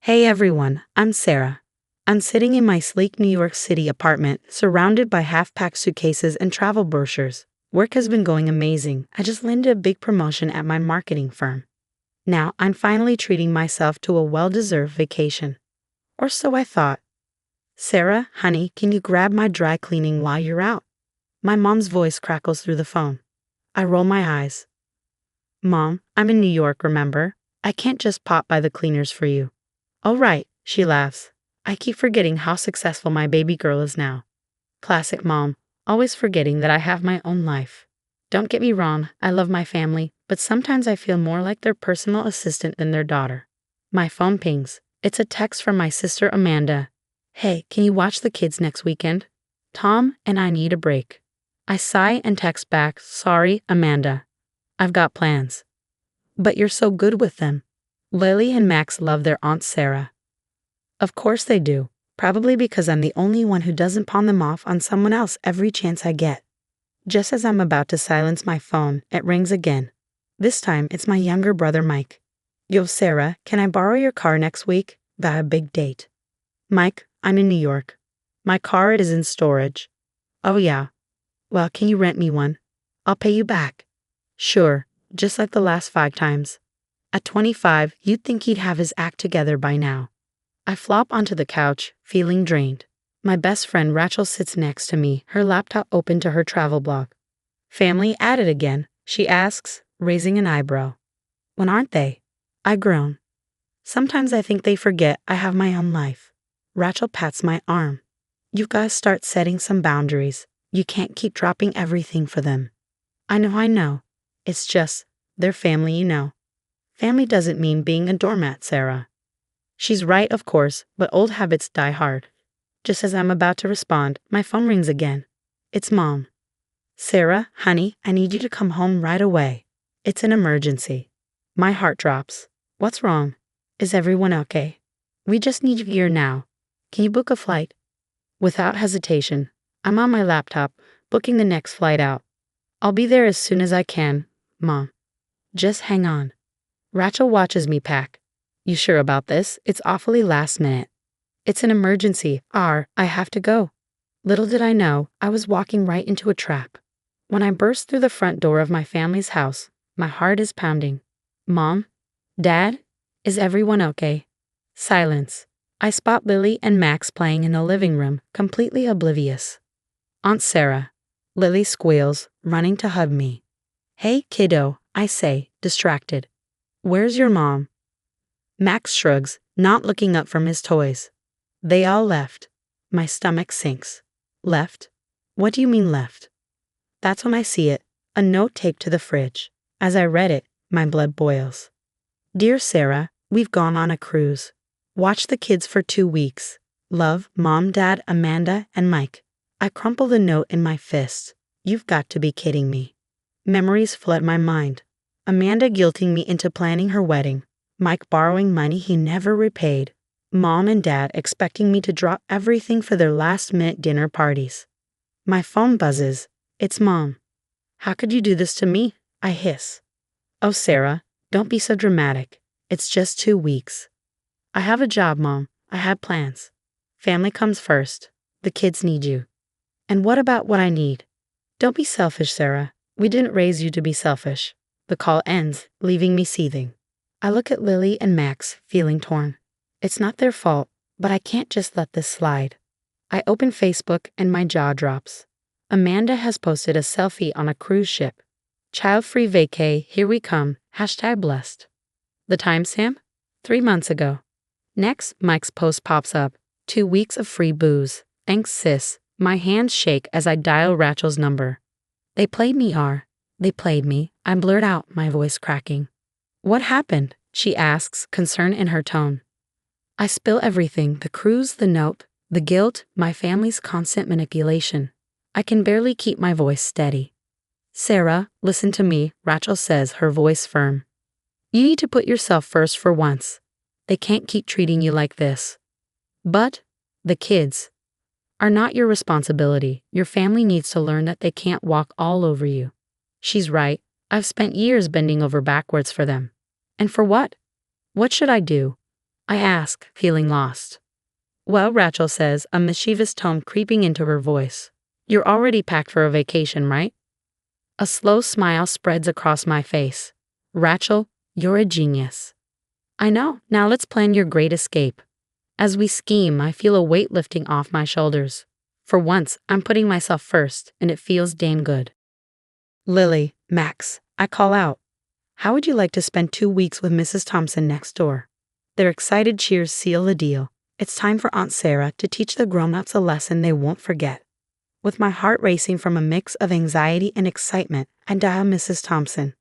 Hey everyone, I'm Sarah. I'm sitting in my sleek New York City apartment, surrounded by half-packed suitcases and travel brochures. Work has been going amazing. I just landed a big promotion at my marketing firm. Now I'm finally treating myself to a well-deserved vacation. Or so I thought. Sarah, honey, can you grab my dry cleaning while you're out? My mom's voice crackles through the phone. I roll my eyes. Mom, I'm in New York, remember? I can't just pop by the cleaners for you. Oh right, she laughs. I keep forgetting how successful my baby girl is now. Classic mom, always forgetting that I have my own life. Don't get me wrong, I love my family, but sometimes I feel more like their personal assistant than their daughter. My phone pings. It's a text from my sister Amanda. Hey, can you watch the kids next weekend? Tom and I need a break. I sigh and text back, sorry, Amanda. I've got plans. But you're so good with them. Lily and Max love their Aunt Sarah. Of course they do, probably because I'm the only one who doesn't pawn them off on someone else every chance I get. Just as I'm about to silence my phone, it rings again. This time, it's my younger brother Mike. Yo, Sarah, can I borrow your car next week? Got a big date. Mike, I'm in New York. My car is in storage. Oh yeah. Well, can you rent me one? I'll pay you back. Sure, just like the last 5 times. At 25, you'd think he'd have his act together by now. I flop onto the couch, feeling drained. My best friend Rachel sits next to me, her laptop open to her travel blog. Family at it again, she asks, raising an eyebrow. When aren't they? I groan. Sometimes I think they forget I have my own life. Rachel pats my arm. You guys start setting some boundaries. You can't keep dropping everything for them. I know. It's just, they're family, you know. Family doesn't mean being a doormat, Sarah. She's right, of course, but old habits die hard. Just as I'm about to respond, my phone rings again. It's Mom. Sarah, honey, I need you to come home right away. It's an emergency. My heart drops. What's wrong? Is everyone okay? We just need you here now. Can you book a flight? Without hesitation, I'm on my laptop, booking the next flight out. I'll be there as soon as I can, Mom. Just hang on. Rachel watches me pack. You sure about this? It's awfully last minute. It's an emergency. I have to go. Little did I know, I was walking right into a trap. When I burst through the front door of my family's house, my heart is pounding. Mom? Dad? Is everyone okay? Silence. I spot Lily and Max playing in the living room, completely oblivious. Aunt Sarah. Lily squeals, running to hug me. Hey, kiddo, I say, distracted. Where's your mom? Max shrugs, not looking up from his toys. They all left. My stomach sinks. Left? What do you mean left? That's when I see it, a note taped to the fridge. As I read it, my blood boils. Dear Sarah, we've gone on a cruise. Watch the kids for 2 weeks. Love, Mom, Dad, Amanda, and Mike. I crumple the note in my fist. You've got to be kidding me. Memories flood my mind. Amanda guilting me into planning her wedding. Mike borrowing money he never repaid. Mom and Dad expecting me to drop everything for their last-minute dinner parties. My phone buzzes. It's Mom. How could you do this to me? I hiss. Oh, Sarah, don't be so dramatic. It's just 2 weeks. I have a job, Mom. I had plans. Family comes first. The kids need you. And what about what I need? Don't be selfish, Sarah. We didn't raise you to be selfish. The call ends, leaving me seething. I look at Lily and Max, feeling torn. It's not their fault, but I can't just let this slide. I open Facebook and my jaw drops. Amanda has posted a selfie on a cruise ship. Child-free vacay, here we come, #blessed. The timestamp? 3 months ago. Next, Mike's post pops up. 2 weeks of free booze. Thanks, sis. My hands shake as I dial Rachel's number. They played me, They played me. I blurt out, my voice cracking. What happened? She asks, concern in her tone. I spill everything, the cruise, the note, the guilt, my family's constant manipulation. I can barely keep my voice steady. Sarah, listen to me, Rachel says, her voice firm. You need to put yourself first for once. They can't keep treating you like this. But the kids are not your responsibility. Your family needs to learn that they can't walk all over you. She's right. I've spent years bending over backwards for them. And for what? What should I do? I ask, feeling lost. Well, Rachel says, a mischievous tone creeping into her voice. You're already packed for a vacation, right? A slow smile spreads across my face. Rachel, you're a genius. I know, now let's plan your great escape. As we scheme, I feel a weight lifting off my shoulders. For once, I'm putting myself first, and it feels damn good. Lily, Max, I call out. How would you like to spend 2 weeks with Mrs. Thompson next door? Their excited cheers seal the deal. It's time for Aunt Sarah to teach the grown-ups a lesson they won't forget. With my heart racing from a mix of anxiety and excitement, I dial Mrs. Thompson.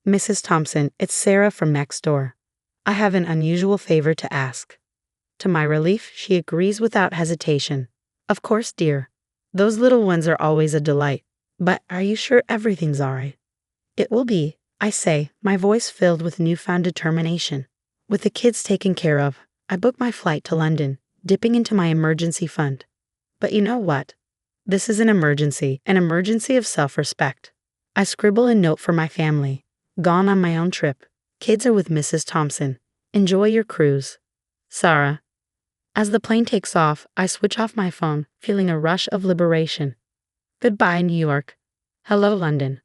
Mrs. Thompson, it's Sarah from next door. I have an unusual favor to ask. To my relief, she agrees without hesitation. Of course, dear. Those little ones are always a delight. But are you sure everything's all right? It will be, I say, my voice filled with newfound determination. With the kids taken care of, I book my flight to London, dipping into my emergency fund. But you know what? This is an emergency of self-respect. I scribble a note for my family. Gone on my own trip. Kids are with Mrs. Thompson. Enjoy your cruise. Sarah. As the plane takes off, I switch off my phone, feeling a rush of liberation. Goodbye, New York. Hello, London.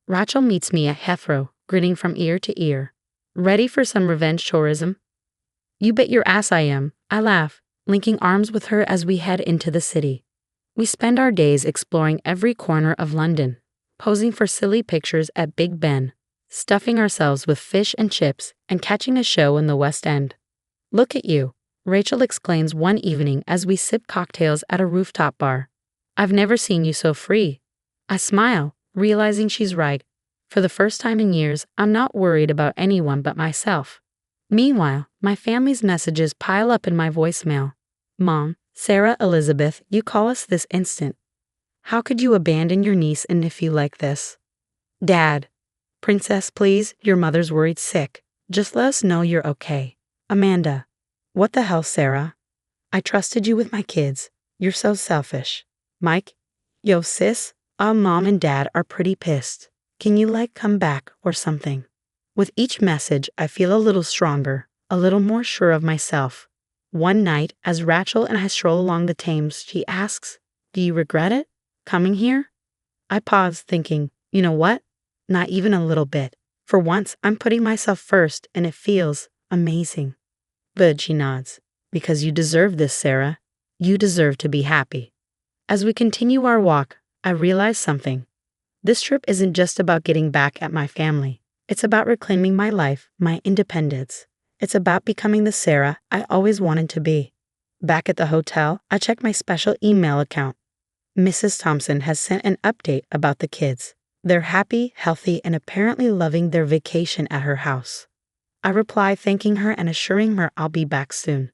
Rachel meets me at Heathrow, grinning from ear to ear. Ready for some revenge tourism? You bet your ass I am, I laugh, linking arms with her as we head into the city. We spend our days exploring every corner of London, posing for silly pictures at Big Ben, stuffing ourselves with fish and chips, and catching a show in the West End. Look at you, Rachel exclaims one evening as we sip cocktails at a rooftop bar. I've never seen you so free. I smile, realizing she's right. For the first time in years, I'm not worried about anyone but myself. Meanwhile, my family's messages pile up in my voicemail. Mom, Sarah Elizabeth, you call us this instant. How could you abandon your niece and nephew like this? Dad, Princess, please, your mother's worried sick. Just let us know you're okay. Amanda. What the hell, Sarah? I trusted you with my kids. You're so selfish. Mike. Yo, sis, Mom and Dad are pretty pissed. Can you, come back or something? With each message, I feel a little stronger, a little more sure of myself. One night, as Rachel and I stroll along the Thames, she asks, do you regret it? Coming here? I pause, thinking, you know what? Not even a little bit. For once, I'm putting myself first, and it feels amazing. Good, she nods. Because you deserve this, Sarah. You deserve to be happy. As we continue our walk, I realize something. This trip isn't just about getting back at my family. It's about reclaiming my life, my independence. It's about becoming the Sarah I always wanted to be. Back at the hotel, I check my special email account. Mrs. Thompson has sent an update about the kids. They're happy, healthy, and apparently loving their vacation at her house. I reply thanking her and assuring her I'll be back soon.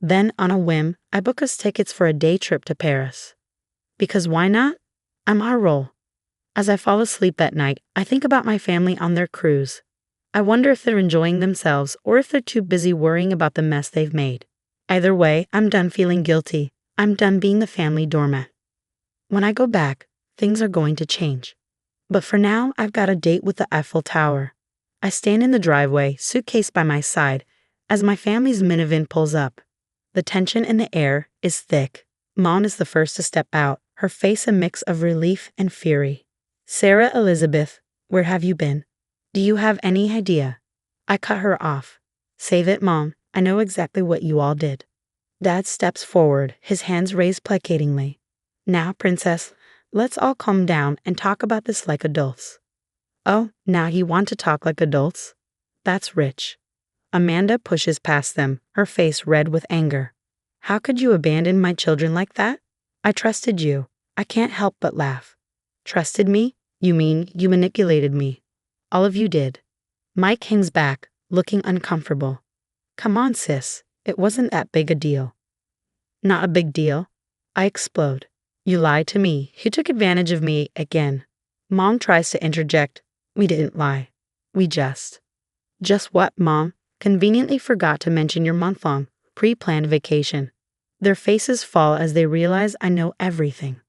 Then, on a whim, I book us tickets for a day trip to Paris. Because why not? I'm our role. As I fall asleep that night, I think about my family on their cruise. I wonder if they're enjoying themselves or if they're too busy worrying about the mess they've made. Either way, I'm done feeling guilty. I'm done being the family doormat. When I go back, things are going to change. But for now, I've got a date with the Eiffel Tower. I stand in the driveway, suitcase by my side, as my family's minivan pulls up. The tension in the air is thick. Mom is the first to step out, her face a mix of relief and fury. Sarah Elizabeth, where have you been? Do you have any idea? I cut her off. Save it, Mom. I know exactly what you all did. Dad steps forward, his hands raised placatingly. Now, Princess, let's all calm down and talk about this like adults. Oh, now you want to talk like adults? That's rich. Amanda pushes past them, her face red with anger. How could you abandon my children like that? I trusted you. I can't help but laugh. Trusted me? You mean you manipulated me? All of you did. Mike hangs back, looking uncomfortable. Come on, sis. It wasn't that big a deal. Not a big deal. I explode. You lied to me. You took advantage of me again. Mom tries to interject. We didn't lie. We just. Just what, Mom? Conveniently forgot to mention your month-long, pre-planned vacation. Their faces fall as they realize I know everything.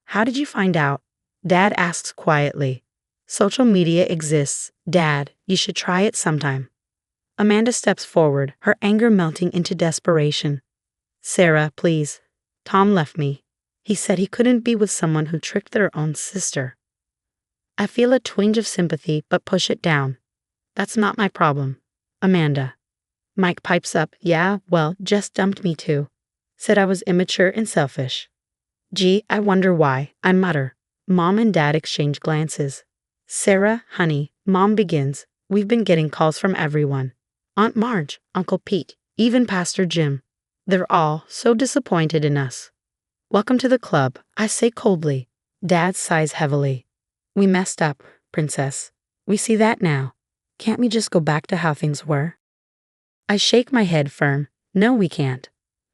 How did you find out? Dad asks quietly. Social media exists. Dad, you should try it sometime. Amanda steps forward, her anger melting into desperation. Sarah, please. Tom left me. He said he couldn't be with someone who tricked their own sister. I feel a twinge of sympathy, but push it down. That's not my problem. Amanda. Mike pipes up, yeah, well, Jess dumped me too. Said I was immature and selfish. Gee, I wonder why, I mutter. Mom and Dad exchange glances. Sarah, honey, Mom begins. We've been getting calls from everyone. Aunt Marge, Uncle Pete, even Pastor Jim. They're all so disappointed in us. Welcome to the club, I say coldly. Dad sighs heavily. We messed up, Princess. We see that now. Can't we just go back to how things were? I shake my head firm. No, we can't.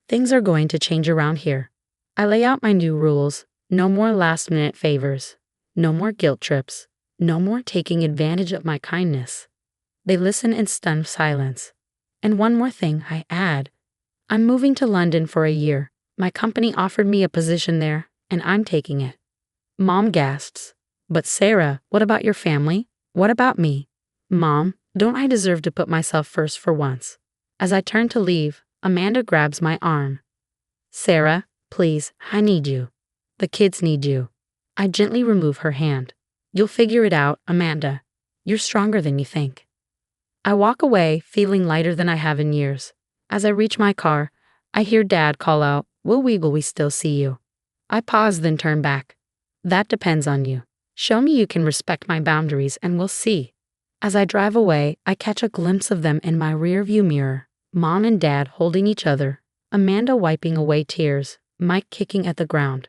Things are going to change around here. I lay out my new rules. No more last-minute favors. No more guilt trips. No more taking advantage of my kindness. They listen in stunned silence. And one more thing, I add. I'm moving to London for a year. My company offered me a position there, and I'm taking it. Mom gasps. But Sarah, what about your family? What about me? Mom, don't I deserve to put myself first for once? As I turn to leave, Amanda grabs my arm. Sarah, please, I need you. The kids need you. I gently remove her hand. You'll figure it out, Amanda. You're stronger than you think. I walk away, feeling lighter than I have in years. As I reach my car, I hear Dad call out, will we still see you? I pause, then turn back. That depends on you. Show me you can respect my boundaries and we'll see. As I drive away, I catch a glimpse of them in my rearview mirror. Mom and Dad holding each other, Amanda wiping away tears, Mike kicking at the ground.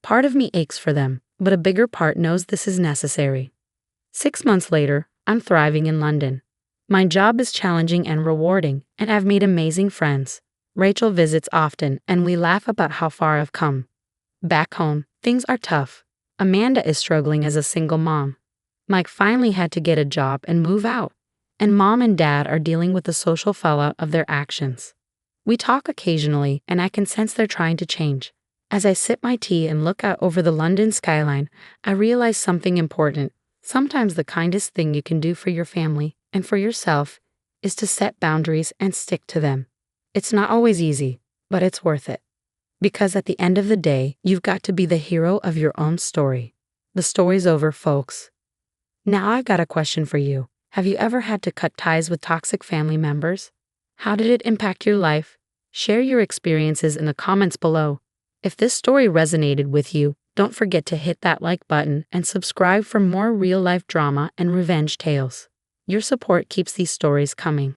Part of me aches for them, but a bigger part knows this is necessary. 6 months later, I'm thriving in London. My job is challenging and rewarding, and I've made amazing friends. Rachel visits often, and we laugh about how far I've come. Back home, things are tough. Amanda is struggling as a single mom. Mike finally had to get a job and move out, and Mom and Dad are dealing with the social fallout of their actions. We talk occasionally, and I can sense they're trying to change. As I sip my tea and look out over the London skyline, I realize something important. Sometimes the kindest thing you can do for your family and for yourself is to set boundaries and stick to them. It's not always easy, but it's worth it. Because at the end of the day, you've got to be the hero of your own story. The story's over, folks. Now I've got a question for you. Have you ever had to cut ties with toxic family members? How did it impact your life? Share your experiences in the comments below. If this story resonated with you, don't forget to hit that like button and subscribe for more real-life drama and revenge tales. Your support keeps these stories coming.